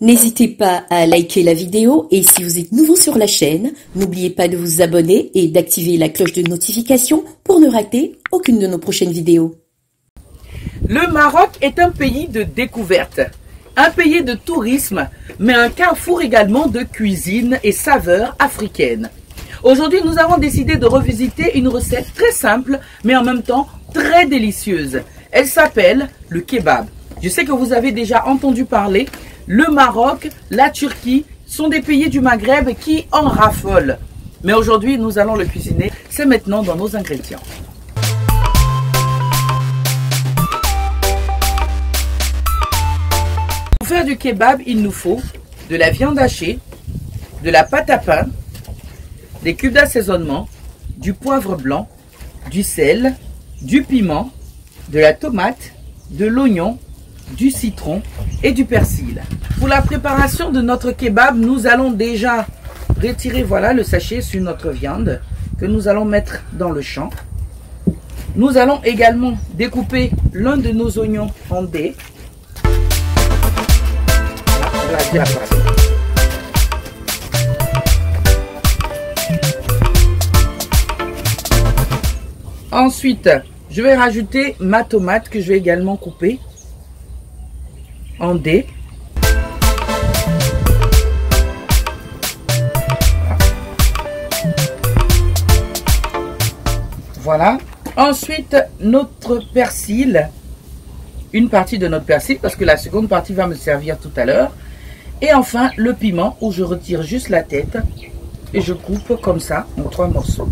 N'hésitez pas à liker la vidéo et si vous êtes nouveau sur la chaîne, n'oubliez pas de vous abonner et d'activer la cloche de notification pour ne rater aucune de nos prochaines vidéos. Le Maroc est un pays de découverte, un pays de tourisme, mais un carrefour également de cuisine et saveurs africaines. Aujourd'hui, nous avons décidé de revisiter une recette très simple, mais en même temps très délicieuse. Elle s'appelle le kebab. Je sais que vous avez déjà entendu parler. Le Maroc, la Turquie sont des pays du Maghreb qui en raffolent. Mais aujourd'hui, nous allons le cuisiner. C'est maintenant dans nos ingrédients. Pour faire du kebab, il nous faut de la viande hachée, de la pâte à pain, des cubes d'assaisonnement, du poivre blanc, du sel, du piment, de la tomate, de l'oignon, du citron et du persil. Pour la préparation de notre kebab, nous allons déjà retirer le sachet sur notre viande que nous allons mettre dans le champ. Nous allons également découper l'un de nos oignons en dés. Ensuite, je vais rajouter ma tomate que je vais également couper en dés. Voilà. Ensuite, notre persil. Une partie de notre persil parce que la seconde partie va me servir tout à l'heure. Et enfin, le piment où je retire juste la tête et je coupe comme ça en 3 morceaux.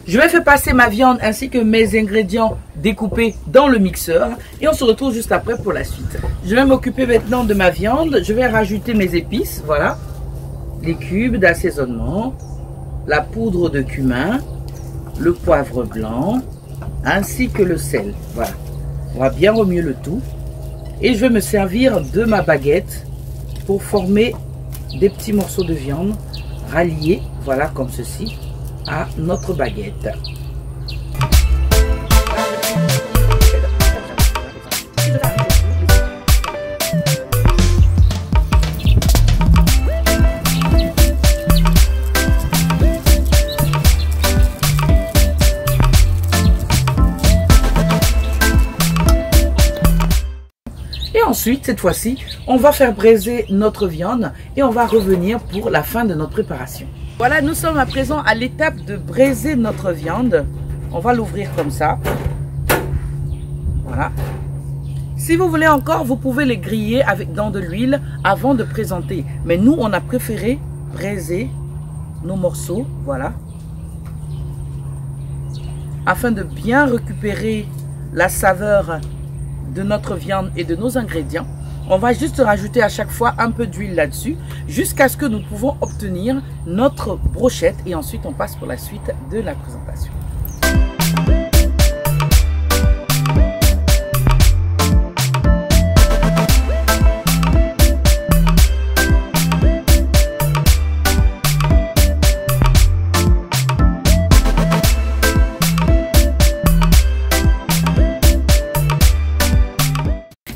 Je vais faire passer ma viande ainsi que mes ingrédients découpés dans le mixeur et on se retrouve juste après pour la suite. Je vais m'occuper maintenant de ma viande. Je vais rajouter mes épices, voilà. Les cubes d'assaisonnement, la poudre de cumin, le poivre blanc ainsi que le sel. Voilà. On va bien remuer le tout. Et je vais me servir de ma baguette pour former des petits morceaux de viande ralliés, voilà comme ceci, à notre baguette. Et ensuite, cette fois-ci, on va faire braiser notre viande et on va revenir pour la fin de notre préparation. Voilà, nous sommes à présent à l'étape de braiser notre viande. On va l'ouvrir comme ça. Voilà. Si vous voulez encore, vous pouvez les griller dans de l'huile avant de présenter. Mais nous, on a préféré braiser nos morceaux, voilà. Afin de bien récupérer la saveur de notre viande et de nos ingrédients. On va juste rajouter à chaque fois un peu d'huile là-dessus jusqu'à ce que nous pouvons obtenir notre brochette et ensuite on passe pour la suite de la présentation.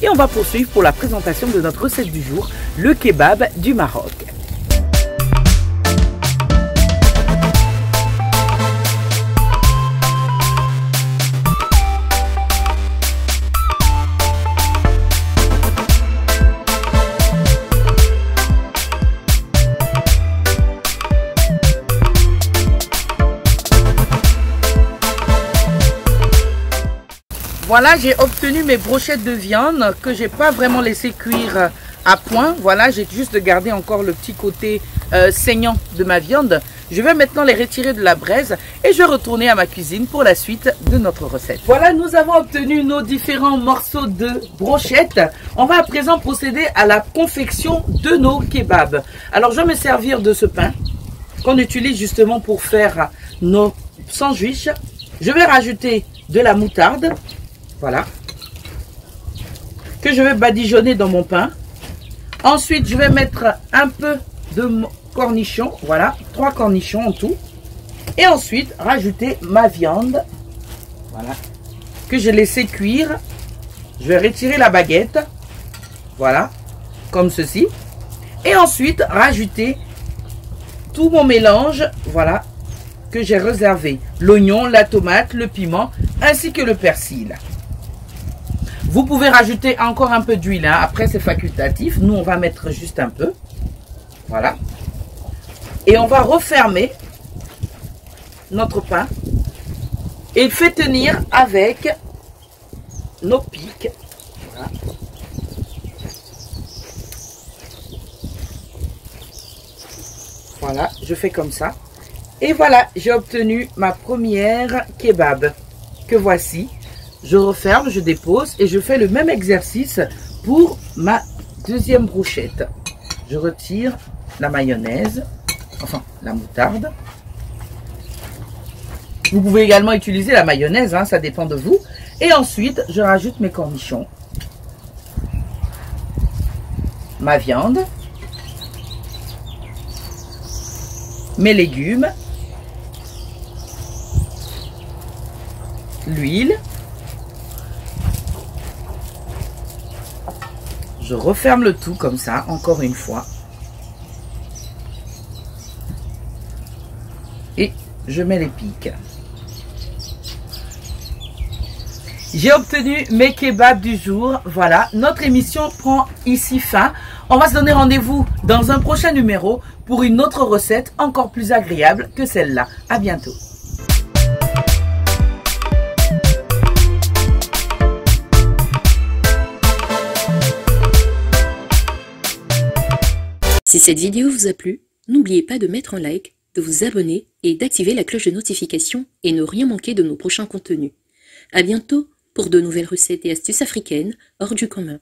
Et on va poursuivre pour la présentation de notre recette du jour, le kebab du Maroc. Voilà, j'ai obtenu mes brochettes de viande que j'ai pas vraiment laissé cuire à point. Voilà, j'ai juste gardé encore le petit côté saignant de ma viande. Je vais maintenant les retirer de la braise et je vais retourner à ma cuisine pour la suite de notre recette. Voilà, nous avons obtenu nos différents morceaux de brochettes. On va à présent procéder à la confection de nos kebabs. Alors, je vais me servir de ce pain qu'on utilise justement pour faire nos sandwichs. Je vais rajouter de la moutarde. Voilà, que je vais badigeonner dans mon pain. Ensuite, je vais mettre un peu de cornichons, voilà, 3 cornichons en tout. Et ensuite, rajouter ma viande, voilà, que j'ai laissé cuire. Je vais retirer la baguette, voilà, comme ceci. Et ensuite, rajouter tout mon mélange, voilà, que j'ai réservé. L'oignon, la tomate, le piment, ainsi que le persil. Vous pouvez rajouter encore un peu d'huile, hein. Après c'est facultatif. Nous, on va mettre juste un peu. Voilà. Et on va refermer notre pain et le fait tenir avec nos pics. Voilà. Voilà, je fais comme ça. Et voilà, j'ai obtenu ma première kebab que voici. Je referme, je dépose et je fais le même exercice pour ma deuxième brochette. Je retire la mayonnaise, enfin la moutarde. Vous pouvez également utiliser la mayonnaise, hein, ça dépend de vous. Et ensuite, je rajoute mes cornichons, ma viande, mes légumes, l'huile. Je referme le tout comme ça, encore une fois. Et je mets les pics. J'ai obtenu mes kebabs du jour. Voilà, notre émission prend ici fin. On va se donner rendez-vous dans un prochain numéro pour une autre recette encore plus agréable que celle-là. À bientôt. Si cette vidéo vous a plu, n'oubliez pas de mettre un like, de vous abonner et d'activer la cloche de notification et ne rien manquer de nos prochains contenus. À bientôt pour de nouvelles recettes et astuces africaines hors du commun.